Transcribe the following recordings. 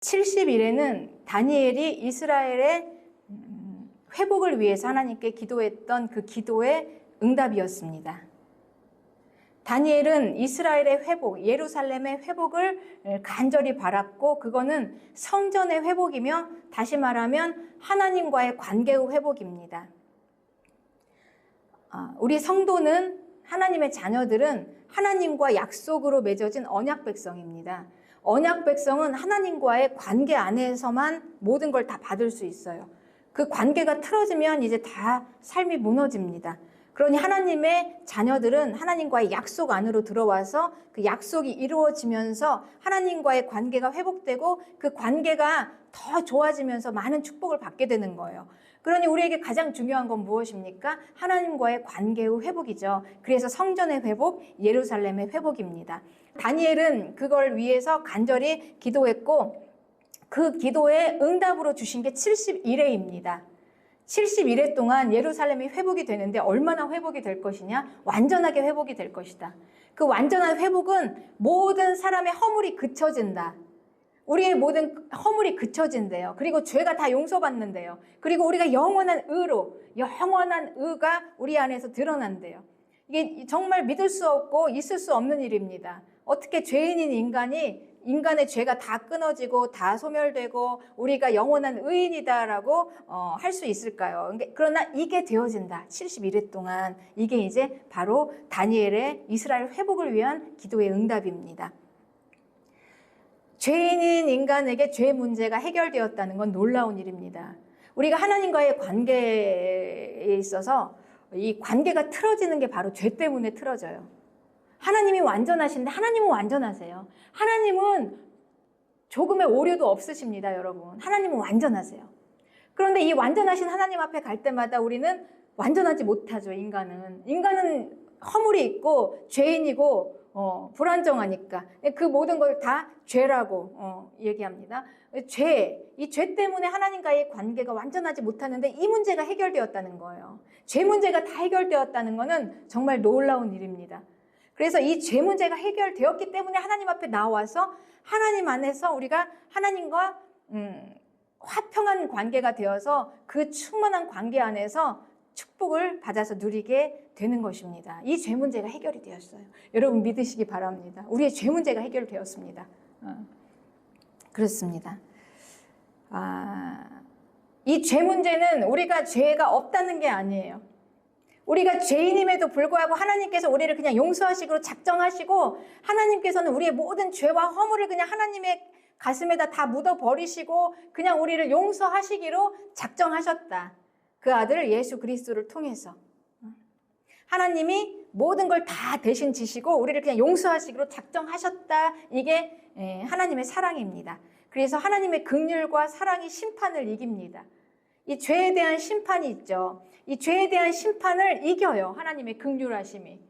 70일에는 다니엘이 이스라엘의 회복을 위해서 하나님께 기도했던 그 기도의 응답이었습니다. 다니엘은 이스라엘의 회복, 예루살렘의 회복을 간절히 바랐고 그거는 성전의 회복이며 다시 말하면 하나님과의 관계의 회복입니다. 우리 성도는 하나님의 자녀들은 하나님과 약속으로 맺어진 언약 백성입니다. 언약 백성은 하나님과의 관계 안에서만 모든 걸 다 받을 수 있어요. 그 관계가 틀어지면 이제 다 삶이 무너집니다. 그러니 하나님의 자녀들은 하나님과의 약속 안으로 들어와서 그 약속이 이루어지면서 하나님과의 관계가 회복되고 그 관계가 더 좋아지면서 많은 축복을 받게 되는 거예요. 그러니 우리에게 가장 중요한 건 무엇입니까? 하나님과의 관계의 회복이죠. 그래서 성전의 회복, 예루살렘의 회복입니다. 다니엘은 그걸 위해서 간절히 기도했고 그 기도의 응답으로 주신 게 70일회입니다. 71회 동안 예루살렘이 회복이 되는데 얼마나 회복이 될 것이냐? 완전하게 회복이 될 것이다. 그 완전한 회복은 모든 사람의 허물이 그쳐진다. 우리의 모든 허물이 그쳐진대요. 그리고 죄가 다 용서받는데요. 그리고 우리가 영원한 의로, 영원한 의가 우리 안에서 드러난대요. 이게 정말 믿을 수 없고 있을 수 없는 일입니다. 어떻게 죄인인 인간의 죄가 다 끊어지고 다 소멸되고 우리가 영원한 의인이다라고 할 수 있을까요? 그러나 이게 되어진다. 71회 동안 이게 이제 바로 다니엘의 이스라엘 회복을 위한 기도의 응답입니다. 죄인인 인간에게 죄 문제가 해결되었다는 건 놀라운 일입니다. 우리가 하나님과의 관계에 있어서 이 관계가 틀어지는 게 바로 죄 때문에 틀어져요. 하나님이 완전하신데 하나님은 완전하세요. 하나님은 조금의 오류도 없으십니다, 여러분. 하나님은 완전하세요. 그런데 이 완전하신 하나님 앞에 갈 때마다 우리는 완전하지 못하죠, 인간은. 인간은 허물이 있고 죄인이고 불안정하니까 그 모든 걸 다 죄라고 얘기합니다. 이 죄 때문에 하나님과의 관계가 완전하지 못하는데 이 문제가 해결되었다는 거예요. 죄 문제가 다 해결되었다는 거는 정말 놀라운 일입니다. 그래서 이 죄 문제가 해결되었기 때문에 하나님 앞에 나와서 하나님 안에서 우리가 하나님과 화평한 관계가 되어서 그 충만한 관계 안에서 축복을 받아서 누리게 되는 것입니다. 이 죄 문제가 해결이 되었어요. 여러분 믿으시기 바랍니다. 우리의 죄 문제가 해결되었습니다. 그렇습니다. 이 죄 문제는 우리가 죄가 없다는 게 아니에요. 우리가 죄인임에도 불구하고 하나님께서 우리를 그냥 용서하시기로 작정하시고 하나님께서는 우리의 모든 죄와 허물을 그냥 하나님의 가슴에다 다 묻어버리시고 그냥 우리를 용서하시기로 작정하셨다. 그 아들 예수 그리스도를 통해서 하나님이 모든 걸 다 대신 지시고 우리를 그냥 용서하시기로 작정하셨다. 이게 하나님의 사랑입니다. 그래서 하나님의 긍휼과 사랑이 심판을 이깁니다. 이 죄에 대한 심판이 있죠. 이 죄에 대한 심판을 이겨요. 하나님의 긍휼하심이.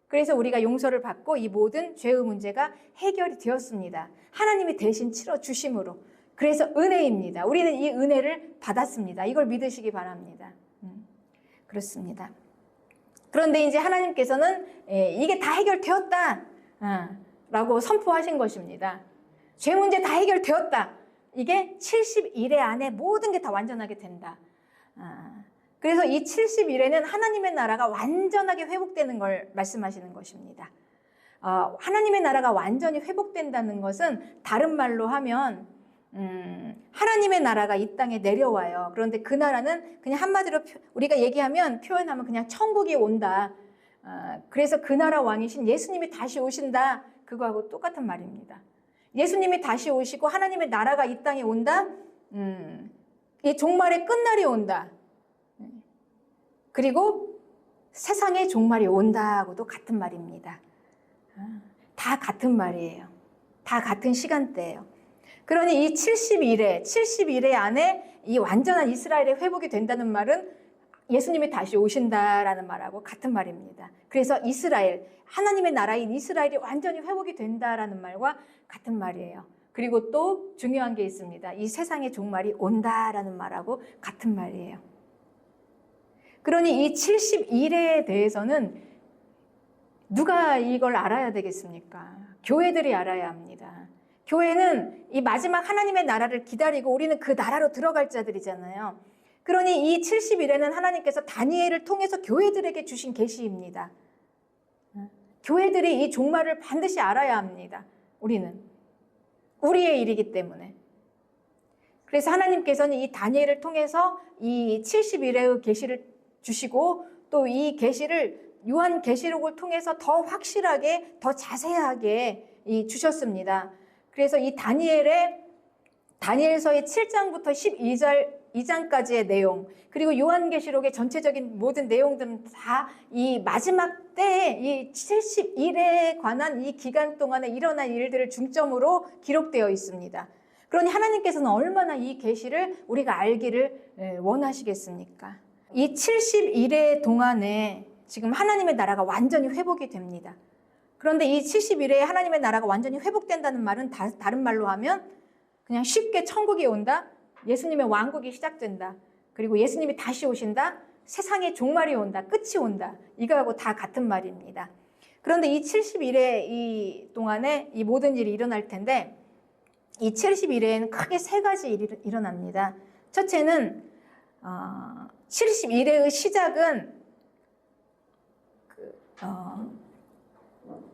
그래서 우리가 용서를 받고 이 모든 죄의 문제가 해결이 되었습니다. 하나님이 대신 치러주심으로. 그래서 은혜입니다. 우리는 이 은혜를 받았습니다. 이걸 믿으시기 바랍니다. 그렇습니다. 그런데 이제 하나님께서는 이게 다 해결되었다 라고 선포하신 것입니다. 죄 문제 다 해결되었다. 이게 70일에 안에 모든 게 다 완전하게 된다. 그래서 이 70일에는 하나님의 나라가 완전하게 회복되는 걸 말씀하시는 것입니다. 하나님의 나라가 완전히 회복된다는 것은 다른 말로 하면 하나님의 나라가 이 땅에 내려와요. 그런데 그 나라는 그냥 한마디로 우리가 표현하면 그냥 천국이 온다. 그래서 그 나라 왕이신 예수님이 다시 오신다. 그거하고 똑같은 말입니다. 예수님이 다시 오시고 하나님의 나라가 이 땅에 온다. 이 종말의 끝날이 온다. 그리고 세상의 종말이 온다하고도 같은 말입니다. 다 같은 말이에요. 다 같은 시간대예요. 그러니 이 70일에 안에 이 완전한 이스라엘의 회복이 된다는 말은 예수님이 다시 오신다라는 말하고 같은 말입니다. 그래서 이스라엘, 하나님의 나라인 이스라엘이 완전히 회복이 된다라는 말과 같은 말이에요. 그리고 또 중요한 게 있습니다. 이 세상의 종말이 온다라는 말하고 같은 말이에요. 그러니 이 70일에 대해서는 누가 이걸 알아야 되겠습니까? 교회들이 알아야 합니다. 교회는 이 마지막 하나님의 나라를 기다리고 우리는 그 나라로 들어갈 자들이잖아요. 그러니 이 70일에는 하나님께서 다니엘을 통해서 교회들에게 주신 계시입니다. 교회들이 이 종말을 반드시 알아야 합니다. 우리는. 우리의 일이기 때문에. 그래서 하나님께서는 이 다니엘을 통해서 이 70일의 계시를 주시고 또 이 계시를 요한계시록을 통해서 더 확실하게 더 자세하게 주셨습니다. 그래서 이 다니엘서의 7장부터 12장까지의 내용 그리고 요한계시록의 전체적인 모든 내용들은 다 이 마지막 때에 이 70일에 관한 이 기간 동안에 일어난 일들을 중점으로 기록되어 있습니다. 그러니 하나님께서는 얼마나 이 계시를 우리가 알기를 원하시겠습니까? 이 70일의 동안에 지금 하나님의 나라가 완전히 회복이 됩니다. 그런데 이 70일에 하나님의 나라가 완전히 회복된다는 말은 다른 말로 하면 그냥 쉽게 천국이 온다, 예수님의 왕국이 시작된다, 그리고 예수님이 다시 오신다, 세상의 종말이 온다, 끝이 온다, 이거하고 다 같은 말입니다. 그런데 이 70일의 이 동안에 이 모든 일이 일어날 텐데 이 70일에는 크게 세 가지 일이 일어납니다. 첫째는 70일의 시작은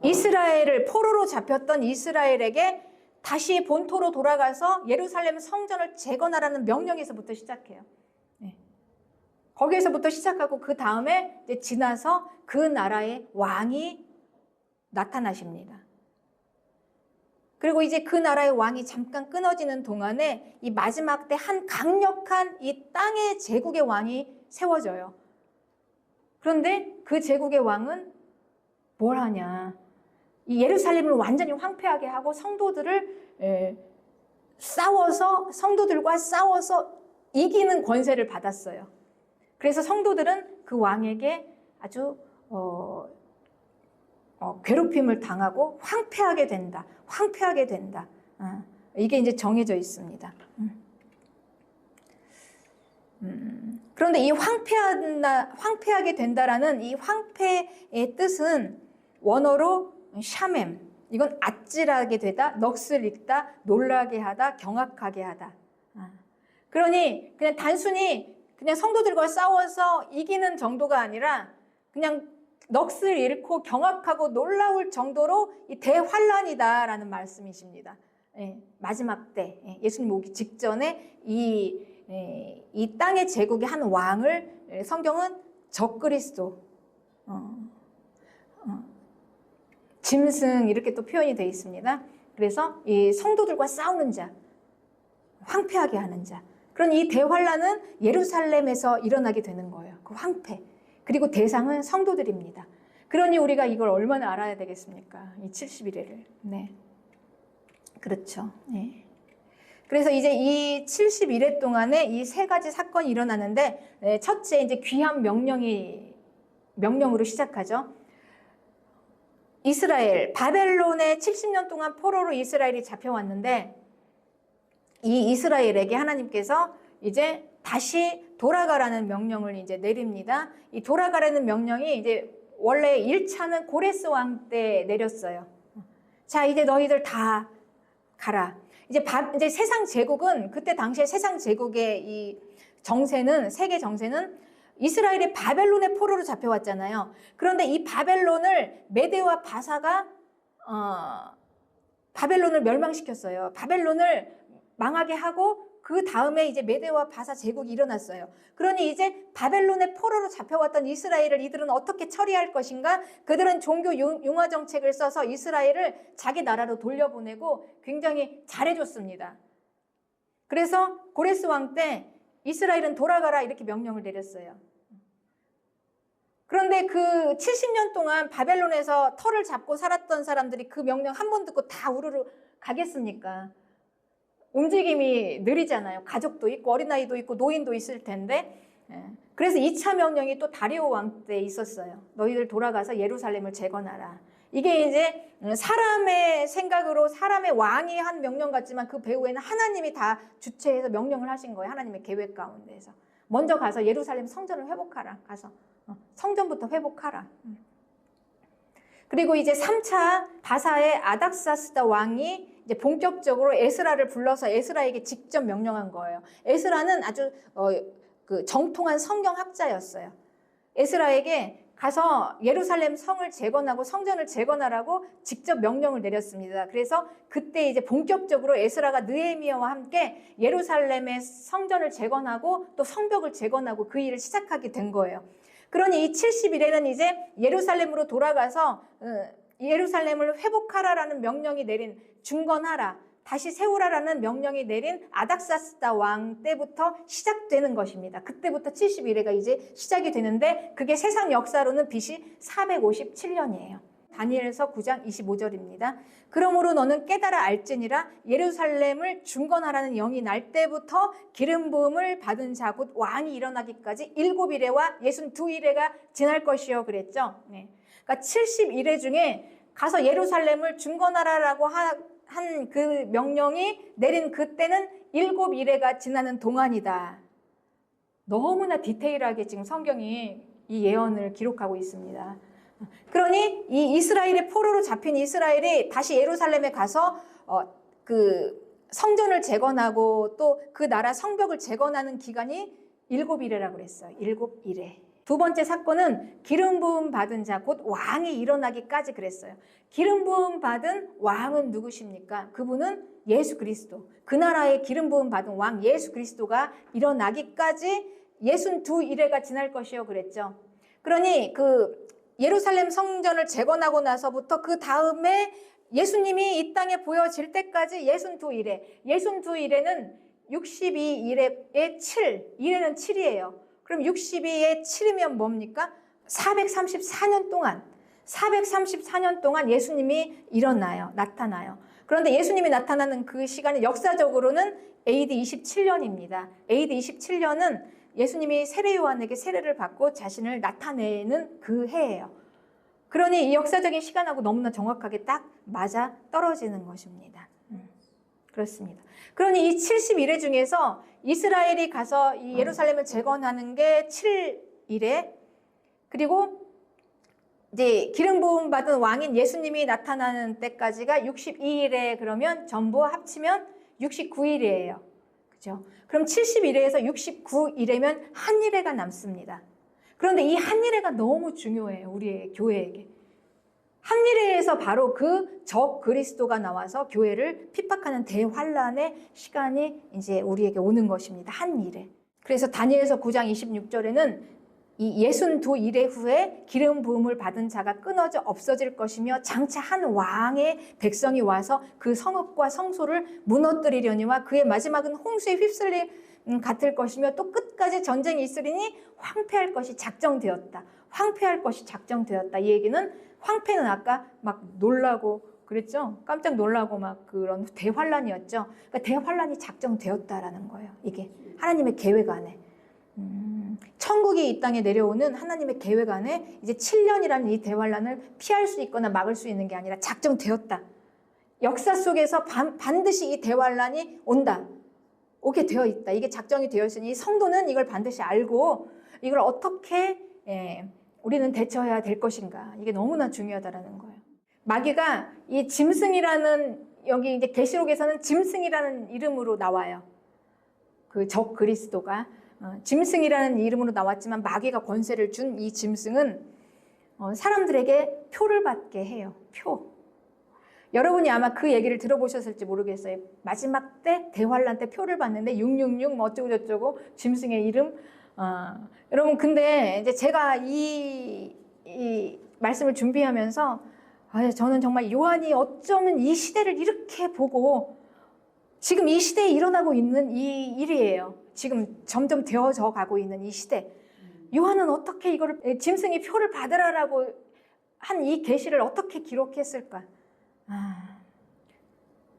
이스라엘을 포로로 잡혔던 이스라엘에게 다시 본토로 돌아가서 예루살렘 성전을 재건하라는 명령에서부터 시작해요. 네. 거기에서부터 시작하고 그 다음에 이제 지나서 그 나라의 왕이 나타나십니다. 그리고 이제 그 나라의 왕이 잠깐 끊어지는 동안에 이 마지막 때 한 강력한 이 땅의 제국의 왕이 세워져요. 그런데 그 제국의 왕은 뭘 하냐? 이 예루살렘을 완전히 황폐하게 하고 성도들과 싸워서 이기는 권세를 받았어요. 그래서 성도들은 그 왕에게 아주 괴롭힘을 당하고 황폐하게 된다. 이게 이제 정해져 있습니다. 그런데 이 황폐하게 된다라는 이 황폐의 뜻은 원어로 샤맴, 이건 아찔하게 되다, 넋을 잃다, 놀라게 하다, 경악하게 하다. 그러니 그냥 단순히 그냥 성도들과 싸워서 이기는 정도가 아니라 그냥 넋을 잃고 경악하고 놀라울 정도로 이 대환란이다라는 말씀이십니다. 마지막 때 예수님 오기 직전에 이 땅의 제국의 한 왕을 성경은 적그리스도, 짐승 이렇게 또 표현이 되어 있습니다. 그래서 이 성도들과 싸우는 자, 황폐하게 하는 자. 그런 이 대환란은 예루살렘에서 일어나게 되는 거예요. 그 황폐. 그리고 대상은 성도들입니다. 그러니 우리가 이걸 얼마나 알아야 되겠습니까? 이 70일을. 네. 그렇죠. 네. 그래서 이제 이 70일의 동안에 이 세 가지 사건이 일어나는데, 첫째 이제 귀한 명령으로 시작하죠. 이스라엘, 바벨론에 70년 동안 포로로 이스라엘이 잡혀왔는데, 이 이스라엘에게 하나님께서 이제 다시 돌아가라는 명령을 이제 내립니다. 이 돌아가라는 명령이 이제 원래 1차는 고레스 왕 때 내렸어요. 자, 이제 너희들 다 가라. 이제 세상 제국은, 그때 당시에 세상 제국의 이 정세는, 세계 정세는 이스라엘이 바벨론의 포로로 잡혀왔잖아요. 그런데 이 바벨론을 메대와 바사가 바벨론을 멸망시켰어요. 바벨론을 망하게 하고 그 다음에 이제 메대와 바사 제국이 일어났어요. 그러니 이제 바벨론의 포로로 잡혀왔던 이스라엘을 이들은 어떻게 처리할 것인가? 그들은 종교 융화 정책을 써서 이스라엘을 자기 나라로 돌려보내고 굉장히 잘해줬습니다. 그래서 고레스 왕 때 이스라엘은 돌아가라 이렇게 명령을 내렸어요. 그런데 그 70년 동안 바벨론에서 터를 잡고 살았던 사람들이 그 명령 한 번 듣고 다 우르르 가겠습니까? 움직임이 느리잖아요. 가족도 있고 어린아이도 있고 노인도 있을 텐데. 그래서 2차 명령이 또 다리오 왕 때 있었어요. 너희들 돌아가서 예루살렘을 재건하라. 이게 이제 사람의 생각으로 사람의 왕이 한 명령 같지만 그 배후에는 하나님이 다 주체해서 명령을 하신 거예요. 하나님의 계획 가운데에서. 먼저 가서 예루살렘 성전을 회복하라. 가서 성전부터 회복하라. 그리고 이제 3차 바사의 아닥사스다 왕이 이제 본격적으로 에스라를 불러서 에스라에게 직접 명령한 거예요. 에스라는 아주 그 정통한 성경학자였어요. 에스라에게 가서 예루살렘 성을 재건하고 성전을 재건하라고 직접 명령을 내렸습니다. 그래서 그때 이제 본격적으로 에스라가 느헤미야와 함께 예루살렘의 성전을 재건하고 또 성벽을 재건하고 그 일을 시작하게 된 거예요. 그러니 이 70일에는 이제 예루살렘으로 돌아가서 예루살렘을 회복하라라는 명령이 내린, 중건하라, 다시 세우라라는 명령이 내린 아닥사스다 왕 때부터 시작되는 것입니다. 그때부터 70일에가 이제 시작이 되는데 그게 세상 역사로는 BC 457년이에요. 다니엘서 9장 25절입니다. 그러므로 너는 깨달아 알지니라 예루살렘을 중건하라는 영이 날 때부터 기름 부음을 받은 자 곧 왕이 일어나기까지 7일에와 62일에가 지날 것이요 그랬죠. 네. 그러니까 70일에 중에 가서 예루살렘을 중건하라라고 한 그 명령이 내린 그때는 7일에가 지나는 동안이다. 너무나 디테일하게 지금 성경이 이 예언을 기록하고 있습니다. 그러니 이 이스라엘의 포로로 잡힌 이스라엘이 다시 예루살렘에 가서 그 성전을 재건하고 또 그 나라 성벽을 재건하는 기간이 7일이라고 그랬어요. 7일에. 두 번째 사건은 기름 부음 받은 자 곧 왕이 일어나기까지 그랬어요. 기름 부음 받은 왕은 누구십니까? 그분은 예수 그리스도. 그 나라의 기름 부음 받은 왕 예수 그리스도가 일어나기까지 62일에가 지날 것이요 그랬죠. 그러니 그 예루살렘 성전을 재건하고 나서부터 그 다음에 예수님이 이 땅에 보여질 때까지 62일에, 62일에는 62일에 7, 1에는 7이에요. 그럼 62에 7이면 뭡니까? 434년 동안 예수님이 일어나요. 나타나요. 그런데 예수님이 나타나는 그 시간은 역사적으로는 AD 27년입니다. AD 27년은 예수님이 세례 요한에게 세례를 받고 자신을 나타내는 그 해예요. 그러니 이 역사적인 시간하고 너무나 정확하게 딱 맞아 떨어지는 것입니다. 그렇습니다. 그러니 이 70일에 중에서 이스라엘이 가서 이 예루살렘을 재건하는 게 7일에, 그리고 이제 기름 부음 받은 왕인 예수님이 나타나는 때까지가 62일에, 그러면 전부 합치면 69일이에요. 그죠? 그럼 70일에서 69일에면 한 일회가 남습니다. 그런데 이 한 일회가 너무 중요해요. 우리의 교회에게. 한 일회에서 바로 그 적 그리스도가 나와서 교회를 핍박하는 대환란의 시간이 이제 우리에게 오는 것입니다. 한 일회. 그래서 다니엘서 9장 26절에는 이 62일의 후에 기름 부음을 받은 자가 끊어져 없어질 것이며 장차 한 왕의 백성이 와서 그 성읍과 성소를 무너뜨리려니와 그의 마지막은 홍수에 휩쓸림 같을 것이며 또 끝까지 전쟁이 있으리니 황폐할 것이 작정되었다. 황폐할 것이 작정되었다. 이 얘기는 황폐는 아까 막 놀라고 그랬죠. 깜짝 놀라고 막 그런 대환란이었죠. 그러니까 대환란이 작정되었다라는 거예요. 이게 하나님의 계획 안에. 천국이 이 땅에 내려오는 하나님의 계획 안에 이제 7년이라는 이 대환란을 피할 수 있거나 막을 수 있는 게 아니라 작정되었다. 역사 속에서 반드시 이 대환란이 온다. 오게 되어 있다. 이게 작정이 되어 있으니 성도는 이걸 반드시 알고 이걸 어떻게 우리는 대처해야 될 것인가. 이게 너무나 중요하다라는 거예요. 마귀가 이 짐승이라는, 여기 이제 계시록에서는 짐승이라는 이름으로 나와요. 그 적 그리스도가 짐승이라는 이름으로 나왔지만 마귀가 권세를 준 이 짐승은 사람들에게 표를 받게 해요. 표. 여러분이 아마 그 얘기를 들어보셨을지 모르겠어요. 마지막 때 대환란 때 표를 받는데 666 뭐 어쩌고 저쩌고 짐승의 이름. 여러분 근데 이제 제가 이 말씀을 준비하면서 저는 정말 요한이 어쩌면 이 시대를 이렇게 보고 지금 이 시대에 일어나고 있는 이 일이에요. 지금 점점 되어져 가고 있는 이 시대. 요한은 어떻게 이거를 짐승이 표를 받으라라고 한 이 계시를 어떻게 기록했을까?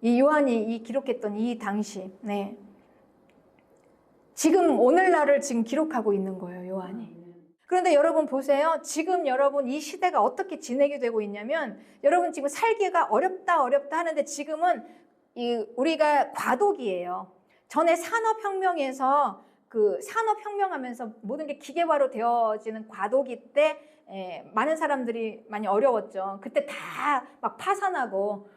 이 요한이 기록했던 이 당시, 네. 지금 오늘날을 지금 기록하고 있는 거예요, 요한이. 그런데 여러분 보세요. 지금 여러분 이 시대가 어떻게 진행이 되고 있냐면 여러분 지금 살기가 어렵다 하는데 지금은 우리가 과도기예요. 전에 산업혁명에서 그 산업혁명하면서 모든 게 기계화로 되어지는 과도기 때 많은 사람들이 많이 어려웠죠. 그때 다 막 파산하고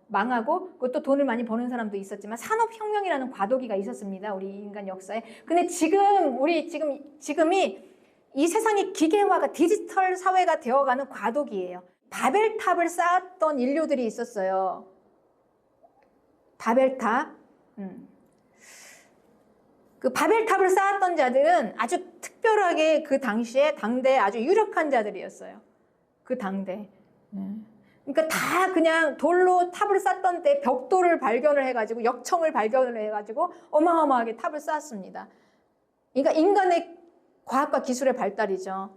망하고 그것도 돈을 많이 버는 사람도 있었지만 산업혁명이라는 과도기가 있었습니다. 우리 인간 역사에. 근데 지금이 이 세상이 기계화가 디지털 사회가 되어가는 과도기예요. 바벨탑을 쌓았던 인류들이 있었어요. 바벨탑. 그 바벨탑을 쌓았던 자들은 아주 특별하게 그 당시에 당대에 아주 유력한 자들이었어요. 그 당대. 그러니까 다 그냥 돌로 탑을 쌓던 때 벽돌을 발견을 해가지고 역청을 발견을 해가지고 어마어마하게 탑을 쌓았습니다. 그러니까 인간의 과학과 기술의 발달이죠.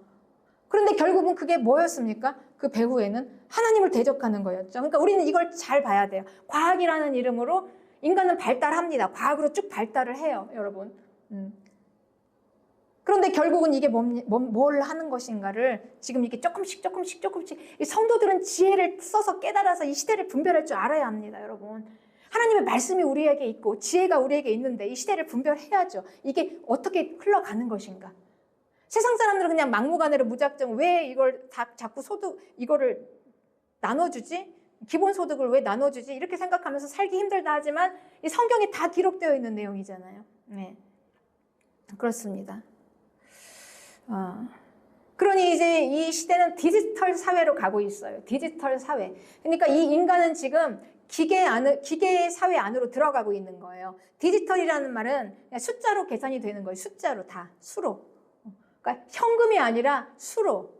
그런데 결국은 그게 뭐였습니까? 그 배후에는 하나님을 대적하는 거였죠. 그러니까 우리는 이걸 잘 봐야 돼요. 과학이라는 이름으로 인간은 발달합니다. 과학으로 쭉 발달을 해요, 여러분. 그런데 결국은 이게 뭘 하는 것인가를 지금 이렇게 조금씩 이 성도들은 지혜를 써서 깨달아서 이 시대를 분별할 줄 알아야 합니다, 여러분. 하나님의 말씀이 우리에게 있고 지혜가 우리에게 있는데 이 시대를 분별해야죠. 이게 어떻게 흘러가는 것인가. 세상 사람들은 그냥 막무가내로 무작정 왜 이걸 자꾸 이거를 나눠주지? 기본소득을 왜 나눠주지? 이렇게 생각하면서 살기 힘들다 하지만 이 성경에 다 기록되어 있는 내용이잖아요. 네. 그렇습니다. 그러니 이제 이 시대는 디지털 사회로 가고 있어요. 디지털 사회. 그러니까 이 인간은 지금 기계 사회 안으로 들어가고 있는 거예요. 디지털이라는 말은 그냥 숫자로 계산이 되는 거예요. 숫자로 다, 수로. 그러니까 현금이 아니라 수로.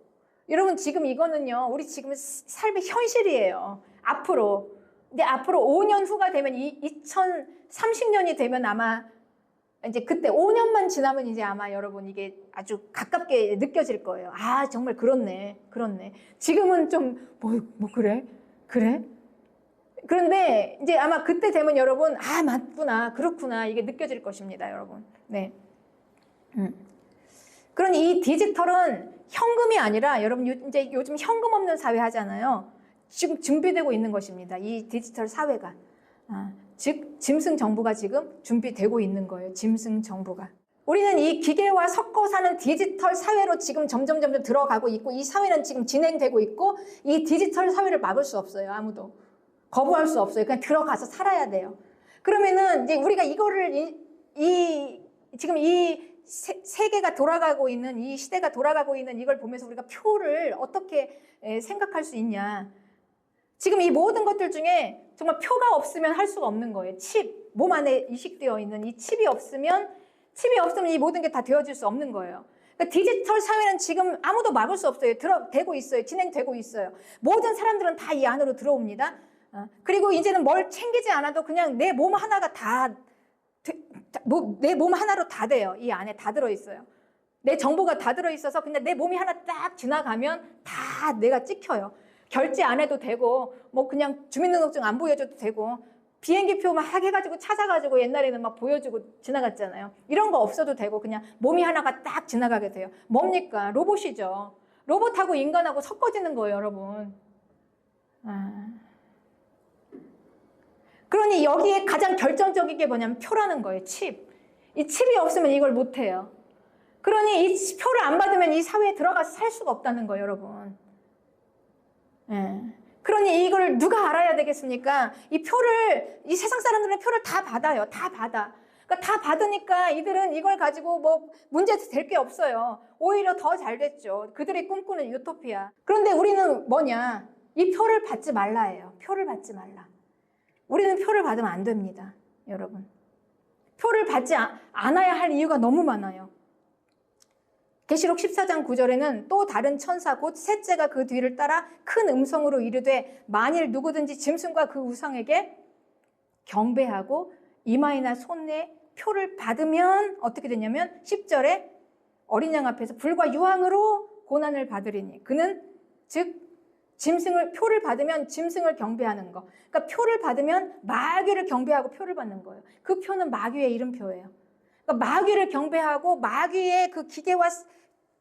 여러분 지금 이거는요, 우리 지금 삶의 현실이에요. 앞으로. 근데 앞으로 5년 후가 되면 2030년이 되면 아마 이제 그때 5년만 지나면 이제 아마 여러분 이게 아주 가깝게 느껴질 거예요. 아, 정말 그렇네. 지금은 좀, 그래? 그런데 이제 아마 그때 되면 여러분, 아, 맞구나. 그렇구나. 이게 느껴질 것입니다, 여러분. 네. 그러니 이 디지털은 현금이 아니라 여러분 이제 요즘 현금 없는 사회 하잖아요. 지금 준비되고 있는 것입니다. 이 디지털 사회가. 즉 짐승 정부가 지금 준비되고 있는 거예요. 짐승 정부가. 우리는 이 기계와 섞어 사는 디지털 사회로 지금 점점 들어가고 있고 이 사회는 지금 진행되고 있고 이 디지털 사회를 막을 수 없어요. 아무도. 거부할 수 없어요. 그냥 들어가서 살아야 돼요. 그러면은 이제 우리가 이거를 지금 이 세계가 돌아가고 있는 이 시대가 돌아가고 있는 이걸 보면서 우리가 표를 어떻게 생각할 수 있냐. 지금 이 모든 것들 중에 정말 표가 없으면 할 수가 없는 거예요. 칩, 몸 안에 이식되어 있는 이 칩이 없으면 이 모든 게 다 되어질 수 없는 거예요. 그러니까 디지털 사회는 지금 아무도 막을 수 없어요. 되고 있어요. 진행되고 있어요. 모든 사람들은 다 이 안으로 들어옵니다. 그리고 이제는 뭘 챙기지 않아도 그냥 내 몸 하나가 내 몸 하나로 다 돼요. 이 안에 다 들어있어요. 내 정보가 다 들어있어서 그냥 내 몸이 하나 딱 지나가면 다 내가 찍혀요. 결제 안 해도 되고 뭐 그냥 주민등록증 안 보여줘도 되고 비행기표 막 해가지고 찾아가지고 옛날에는 막 보여주고 지나갔잖아요. 이런 거 없어도 되고 그냥 몸이 하나가 딱 지나가게 돼요. 뭡니까? 로봇이죠. 로봇하고 인간하고 섞어지는 거예요, 여러분. 그러니 여기에 가장 결정적인 게 뭐냐면 표라는 거예요. 칩. 이 칩이 없으면 이걸 못해요. 그러니 이 표를 안 받으면 이 사회에 들어가서 살 수가 없다는 거예요, 여러분. 그러니 이걸 누가 알아야 되겠습니까? 이 세상 사람들은 표를 다 받아요. 다 받아. 그러니까 다 받으니까 이들은 이걸 가지고 뭐 문제 될 게 없어요. 오히려 더 잘 됐죠. 그들이 꿈꾸는 유토피아. 그런데 우리는 뭐냐? 이 표를 받지 말라예요. 표를 받지 말라. 우리는 표를 받으면 안 됩니다, 여러분. 표를 받지 않아야 할 이유가 너무 많아요. 계시록 14장 9절에는 또 다른 천사 곧 셋째가 그 뒤를 따라 큰 음성으로 이르되 만일 누구든지 짐승과 그 우상에게 경배하고 이마이나 손에 표를 받으면 어떻게 되냐면 10절에 어린 양 앞에서 불과 유황으로 고난을 받으리니 그는 즉 표를 받으면 짐승을 경배하는 거. 그러니까 표를 받으면 마귀를 경배하고 표를 받는 거예요. 그 표는 마귀의 이름표예요. 그러니까 마귀를 경배하고 마귀의 그 기계와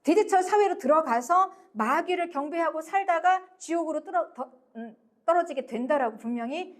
디지털 사회로 들어가서 마귀를 경배하고 살다가 지옥으로 떨어지게 된다라고 분명히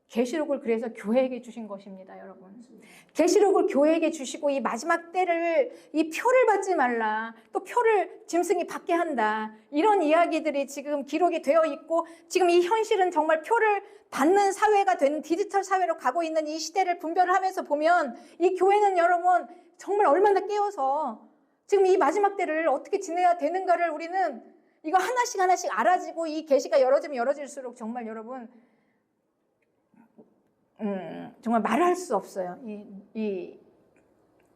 계시록을 그래서 교회에게 주신 것입니다, 여러분. 계시록을 교회에게 주시고 이 마지막 때를 이 표를 받지 말라, 또 표를 짐승이 받게 한다, 이런 이야기들이 지금 기록이 되어 있고, 지금 이 현실은 정말 표를 받는 사회가 되는 디지털 사회로 가고 있는 이 시대를 분별을 하면서 보면 이 교회는 여러분 정말 얼마나 깨어서 지금 이 마지막 때를 어떻게 지내야 되는가를 우리는 이거 하나씩 하나씩 알아지고 이 계시가 열어지면 열어질수록 정말 여러분 정말 말할 수 없어요. 이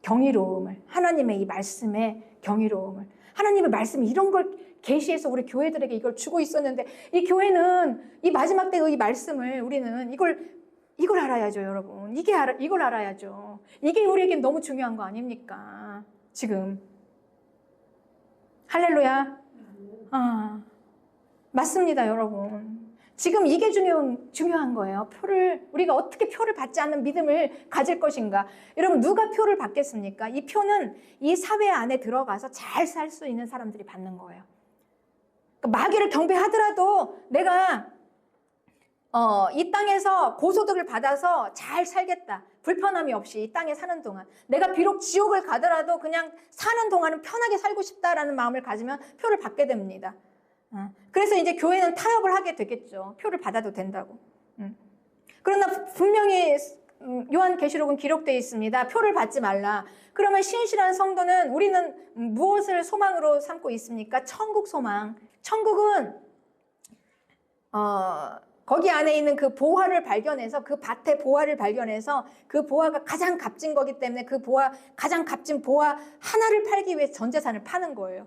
경이로움을, 하나님의 이 말씀의 경이로움을, 하나님의 말씀이 이런 걸 계시해서 우리 교회들에게 이걸 주고 있었는데, 이 교회는 이 마지막 때의 이 말씀을 우리는 이걸 알아야죠, 여러분. 이걸 알아야죠. 이게 우리에겐 너무 중요한 거 아닙니까? 지금. 할렐루야. 맞습니다, 여러분. 지금 이게 중요한 거예요. 우리가 어떻게 표를 받지 않는 믿음을 가질 것인가. 여러분, 누가 표를 받겠습니까? 이 표는 이 사회 안에 들어가서 잘 살 수 있는 사람들이 받는 거예요. 그러니까 마귀를 경배하더라도 내가 이 땅에서 고소득을 받아서 잘 살겠다, 불편함이 없이 이 땅에 사는 동안, 내가 비록 지옥을 가더라도 그냥 사는 동안은 편하게 살고 싶다라는 마음을 가지면 표를 받게 됩니다. 그래서 이제 교회는 타협을 하게 되겠죠. 표를 받아도 된다고. 그러나 분명히 요한계시록은 기록되어 있습니다. 표를 받지 말라. 그러면 신실한 성도는 우리는 무엇을 소망으로 삼고 있습니까? 천국 소망. 천국은 거기 안에 있는 그 보화를 발견해서, 그 밭의 보화를 발견해서, 그 보화가 가장 값진 거기 때문에 그 가장 값진 보화 하나를 팔기 위해 전 재산을 파는 거예요.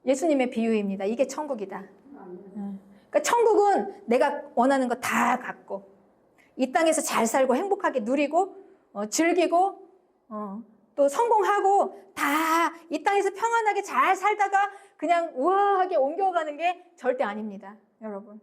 예수님의 비유입니다. 이게 천국이다. 그러니까 천국은 내가 원하는 거 다 갖고 이 땅에서 잘 살고 행복하게 누리고 즐기고 또 성공하고 다 이 땅에서 평안하게 잘 살다가 그냥 우아하게 옮겨가는 게 절대 아닙니다, 여러분.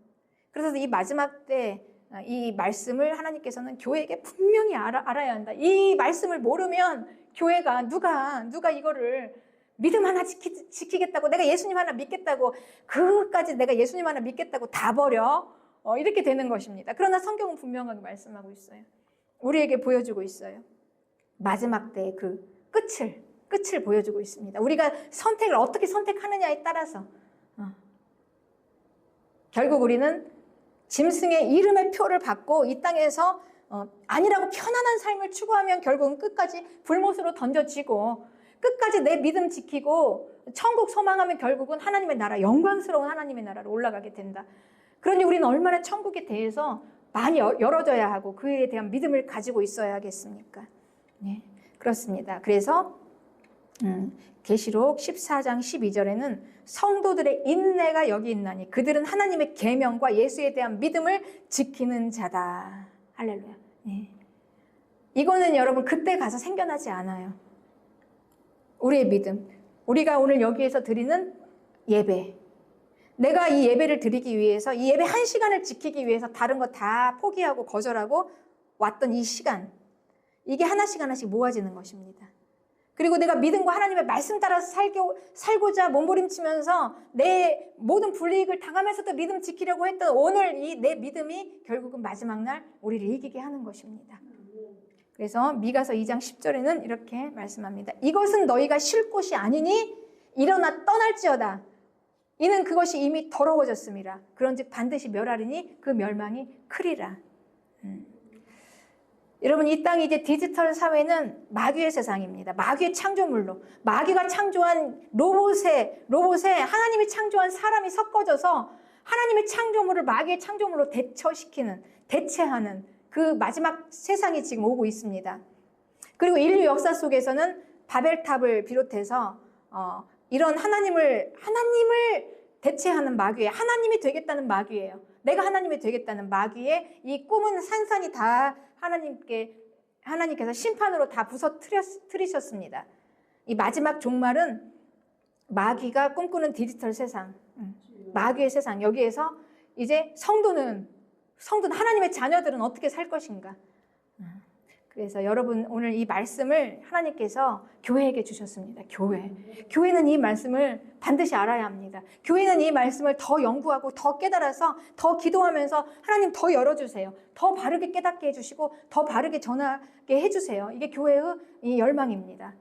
그래서 이 마지막 때 이 말씀을 하나님께서는 교회에게 분명히 알아야 한다. 이 말씀을 모르면 교회가 누가 이거를 믿음 하나 지키겠다고, 내가 예수님 하나 믿겠다고, 그것까지 내가 예수님 하나 믿겠다고 다 버려. 이렇게 되는 것입니다. 그러나 성경은 분명하게 말씀하고 있어요. 우리에게 보여주고 있어요. 마지막 때의 그 끝을 보여주고 있습니다. 우리가 선택을 어떻게 선택하느냐에 따라서 결국 우리는 짐승의 이름의 표를 받고 이 땅에서 아니라고 편안한 삶을 추구하면 결국은 끝까지 불못으로 던져지고, 끝까지 내 믿음 지키고 천국 소망하면 결국은 하나님의 나라, 영광스러운 하나님의 나라로 올라가게 된다. 그러니 우리는 얼마나 천국에 대해서 많이 열어져야 하고 그에 대한 믿음을 가지고 있어야 하겠습니까? 네, 그렇습니다. 그래서 계시록 14장 12절에는 성도들의 인내가 여기 있나니 그들은 하나님의 계명과 예수에 대한 믿음을 지키는 자다. 할렐루야. 네. 이거는 여러분 그때 가서 생겨나지 않아요. 우리의 믿음, 우리가 오늘 여기에서 드리는 예배, 내가 이 예배를 드리기 위해서, 이 예배 한 시간을 지키기 위해서 다른 거 다 포기하고 거절하고 왔던 이 시간, 이게 하나씩 하나씩 모아지는 것입니다. 그리고 내가 믿음과 하나님의 말씀 따라서 살고자 몸부림치면서 내 모든 불이익을 당하면서도 믿음 지키려고 했던 오늘 이 내 믿음이 결국은 마지막 날 우리를 이기게 하는 것입니다. 그래서 미가서 2장 10절에는 이렇게 말씀합니다. 이것은 너희가 쉴 곳이 아니니 일어나 떠날지어다. 이는 그것이 이미 더러워졌음이라. 그런즉 반드시 멸하리니 그 멸망이 크리라. 여러분, 이 땅이 이제 디지털 사회는 마귀의 세상입니다. 마귀의 창조물로, 마귀가 창조한 로봇에 하나님이 창조한 사람이 섞어져서 하나님의 창조물을 마귀의 창조물로 대체하는 그 마지막 세상이 지금 오고 있습니다. 그리고 인류 역사 속에서는 바벨탑을 비롯해서 이런 하나님을 대체하는 마귀예요. 하나님이 되겠다는 마귀예요. 내가 하나님이 되겠다는 마귀의 이 꿈은 산산이 다 하나님께서 심판으로 다 부서뜨리셨습니다. 이 마지막 종말은 마귀가 꿈꾸는 디지털 세상, 마귀의 세상, 여기에서 이제 성도는 하나님의 자녀들은 어떻게 살 것인가? 그래서 여러분 오늘 이 말씀을 하나님께서 교회에게 주셨습니다. 교회는 이 말씀을 반드시 알아야 합니다. 교회는 이 말씀을 더 연구하고 더 깨달아서 더 기도하면서 하나님 더 열어주세요. 더 바르게 깨닫게 해주시고 더 바르게 전하게 해주세요. 이게 교회의 이 열망입니다.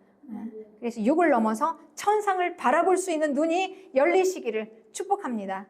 그래서 육을 넘어서 천상을 바라볼 수 있는 눈이 열리시기를 축복합니다.